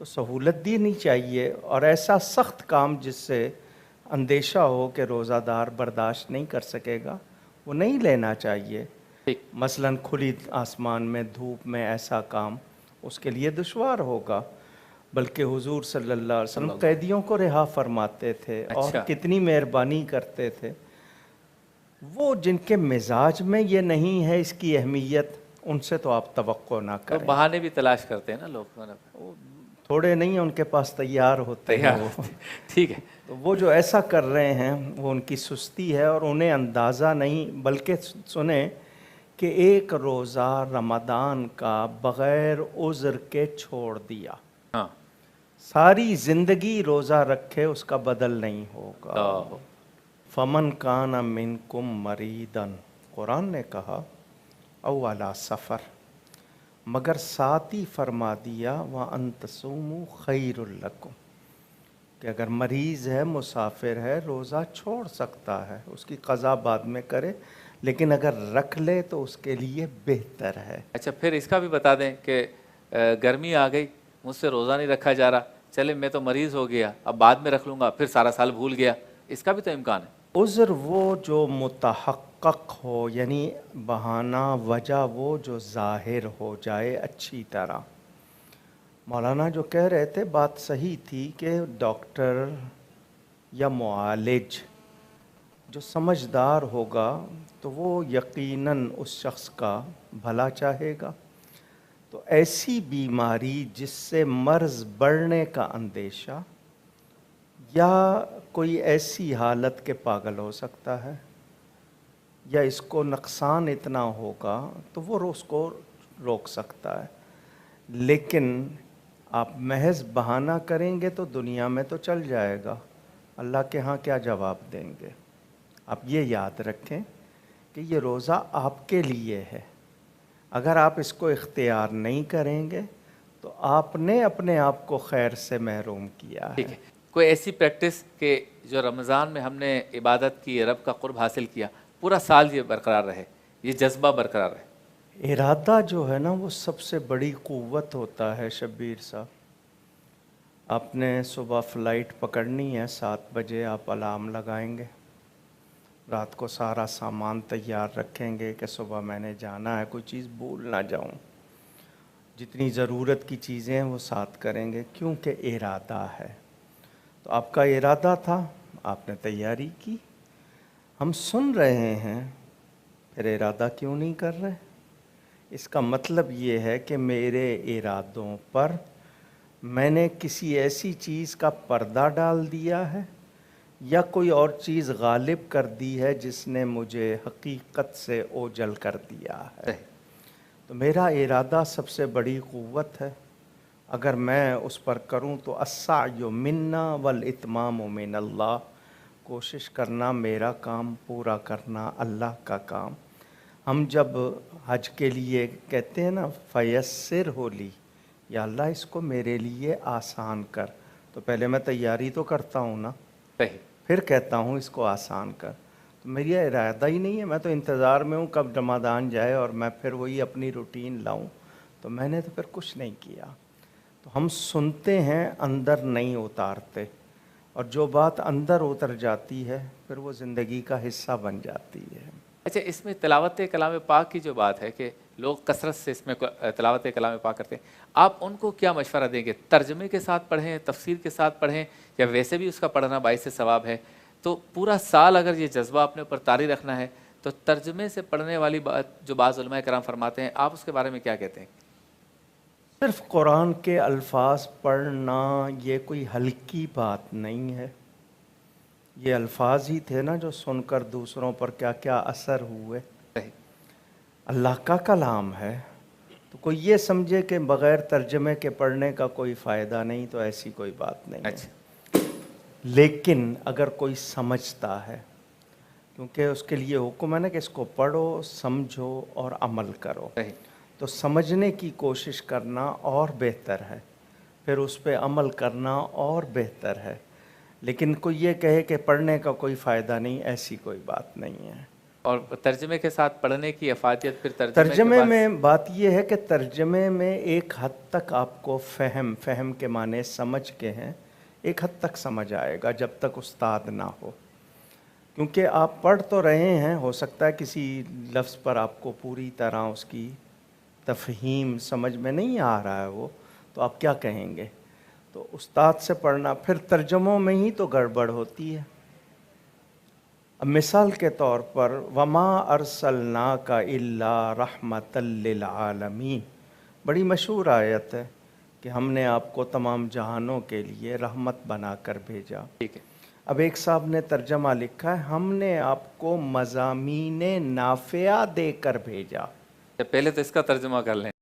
تو سہولت دینی چاہیے، اور ایسا سخت کام جس سے اندیشہ ہو کہ روزہ دار برداشت نہیں کر سکے گا وہ نہیں لینا چاہیے۔ ٹھیک، مثلاً کھلی آسمان میں دھوپ میں ایسا کام اس کے لیے دشوار ہوگا، بلکہ حضور صلی اللہ علیہ وسلم قیدیوں کو رہا فرماتے تھے اور اچھا۔ کتنی مہربانی کرتے تھے۔ وہ جن کے مزاج میں یہ نہیں ہے اس کی اہمیت، ان سے تو آپ توقع نہ تو کریں۔ بہانے بھی تلاش کرتے ہیں نا لوگ، تھوڑے نہیں ہیں ان کے پاس، تیار ہوتے ہیں تیار وہ۔ ہوتے ہیں۔ ٹھیک ہے، تو وہ جو ایسا کر رہے ہیں وہ ان کی سستی ہے، اور انہیں اندازہ نہیں، بلکہ سنیں کہ ایک روزہ رمضان کا بغیر عذر کے چھوڑ دیا، ہاں، ساری زندگی روزہ رکھے اس کا بدل نہیں ہوگا۔ تو فمن کان منکم مریدن، قرآن نے کہا، او علی سفر، مگر ساتھ ہی فرما دیا وَأَن تَصُومُوا خَيْرٌ لَكُمْ، کہ اگر مریض ہے مسافر ہے روزہ چھوڑ سکتا ہے، اس کی قضا بعد میں کرے، لیکن اگر رکھ لے تو اس کے لیے بہتر ہے۔ اچھا پھر اس کا بھی بتا دیں کہ گرمی آ گئی، مجھ سے روزہ نہیں رکھا جا رہا، چلے میں تو مریض ہو گیا، اب بعد میں رکھ لوں گا، پھر سارا سال بھول گیا، اس کا بھی تو امکان ہے۔ عذر وہ جو متحقق ہو، یعنی بہانہ وجہ وہ جو ظاہر ہو جائے اچھی طرح۔ مولانا جو کہہ رہے تھے بات صحیح تھی کہ ڈاکٹر یا معالج جو سمجھدار ہوگا تو وہ یقیناً اس شخص کا بھلا چاہے گا۔ تو ایسی بیماری جس سے مرض بڑھنے کا اندیشہ، یا کوئی ایسی حالت کے پاگل ہو سکتا ہے، یا اس کو نقصان اتنا ہوگا تو وہ اس کو روک سکتا ہے، لیکن آپ محض بہانہ کریں گے تو دنیا میں تو چل جائے گا، اللہ کے ہاں کیا جواب دیں گے؟ آپ یہ یاد رکھیں کہ یہ روزہ آپ کے لیے ہے، اگر آپ اس کو اختیار نہیں کریں گے تو آپ نے اپنے آپ کو خیر سے محروم کیا ہے۔ ٹھیک ہے، کوئی ایسی پریکٹس کہ جو رمضان میں ہم نے عبادت کی، رب کا قرب حاصل کیا، پورا سال یہ برقرار رہے، یہ جذبہ برقرار رہے؟ ارادہ جو ہے نا وہ سب سے بڑی قوت ہوتا ہے شبیر صاحب۔ آپ نے صبح فلائٹ پکڑنی ہے 7 بجے، آپ الارم لگائیں گے، رات کو سارا سامان تیار رکھیں گے کہ صبح میں نے جانا ہے، کوئی چیز بھول نہ جاؤں، جتنی ضرورت کی چیزیں ہیں وہ ساتھ کریں گے، کیونکہ ارادہ ہے۔ تو آپ کا ارادہ تھا، آپ نے تیاری کی، ہم سن رہے ہیں، پھر ارادہ کیوں نہیں کر رہے؟ اس کا مطلب یہ ہے کہ میرے ارادوں پر میں نے کسی ایسی چیز کا پردہ ڈال دیا ہے، یا کوئی اور چیز غالب کر دی ہے جس نے مجھے حقیقت سے اوجل کر دیا ہے۔ تو میرا ارادہ سب سے بڑی قوت ہے، اگر میں اس پر کروں تو السعی منا والاتمام من اللہ، کوشش کرنا میرا کام، پورا کرنا اللہ کا کام۔ ہم جب حج کے لیے کہتے ہیں نا فیسر لی، یا اللہ اس کو میرے لیے آسان کر، تو پہلے میں تیاری تو کرتا ہوں نا، صحیح، پھر کہتا ہوں اس کو آسان کر۔ تو میری ارادہ ہی نہیں ہے، میں تو انتظار میں ہوں کب رمضان جائے اور میں پھر وہی اپنی روٹین لاؤں، تو میں نے تو پھر کچھ نہیں کیا۔ تو ہم سنتے ہیں، اندر نہیں اتارتے، اور جو بات اندر اتر جاتی ہے پھر وہ زندگی کا حصہ بن جاتی ہے۔ اچھا اس میں تلاوت کلام پاک کی جو بات ہے کہ لوگ کثرت سے اس میں تلاوت کلام پاک کرتے ہیں، آپ ان کو کیا مشورہ دیں گے؟ ترجمے کے ساتھ پڑھیں، تفسیر کے ساتھ پڑھیں، یا ویسے بھی اس کا پڑھنا باعث ثواب ہے؟ تو پورا سال اگر یہ جذبہ اپنے اوپر طاری رکھنا ہے تو ترجمے سے پڑھنے والی بات جو بعض علماء کرام فرماتے ہیں، آپ اس کے بارے میں کیا کہتے ہیں؟ صرف قرآن کے الفاظ پڑھنا یہ کوئی ہلکی بات نہیں ہے، یہ الفاظ ہی تھے نا جو سن کر دوسروں پر کیا کیا اثر ہوئے۔ صحیح، اللہ کا کلام ہے، تو کوئی یہ سمجھے کہ بغیر ترجمے کے پڑھنے کا کوئی فائدہ نہیں، تو ایسی کوئی بات نہیں ہے۔ اچھا، لیکن اگر کوئی سمجھتا ہے، کیونکہ اس کے لیے حکم ہے نا کہ اس کو پڑھو، سمجھو اور عمل کرو، صحیح، تو سمجھنے کی کوشش کرنا اور بہتر ہے، پھر اس پہ عمل کرنا اور بہتر ہے۔ لیکن کوئی یہ کہے کہ پڑھنے کا کوئی فائدہ نہیں، ایسی کوئی بات نہیں ہے۔ اور ترجمے کے ساتھ پڑھنے کی افادیت پھر ترجمے میں بات یہ ہے کہ ترجمے میں ایک حد تک آپ کو فہم کے معنی سمجھ کے ہیں، ایک حد تک سمجھ آئے گا جب تک استاد نہ ہو، کیونکہ آپ پڑھ تو رہے ہیں، ہو سکتا ہے کسی لفظ پر آپ کو پوری طرح اس کی تفہیم سمجھ میں نہیں آ رہا ہے وہ، تو آپ کیا کہیں گے؟ تو استاد سے پڑھنا، پھر ترجموں میں ہی تو گڑبڑ ہوتی ہے۔ اب مثال کے طور پر وما ارسلناک الا رحمۃ للعالمین، بڑی مشہور آیت ہے کہ ہم نے آپ کو تمام جہانوں کے لیے رحمت بنا کر بھیجا۔ ٹھیک ہے، اب ایک صاحب نے ترجمہ لکھا ہے ہم نے آپ کو مضامین نافعہ دے کر بھیجا۔ پہلے تو اس کا ترجمہ کر لیں۔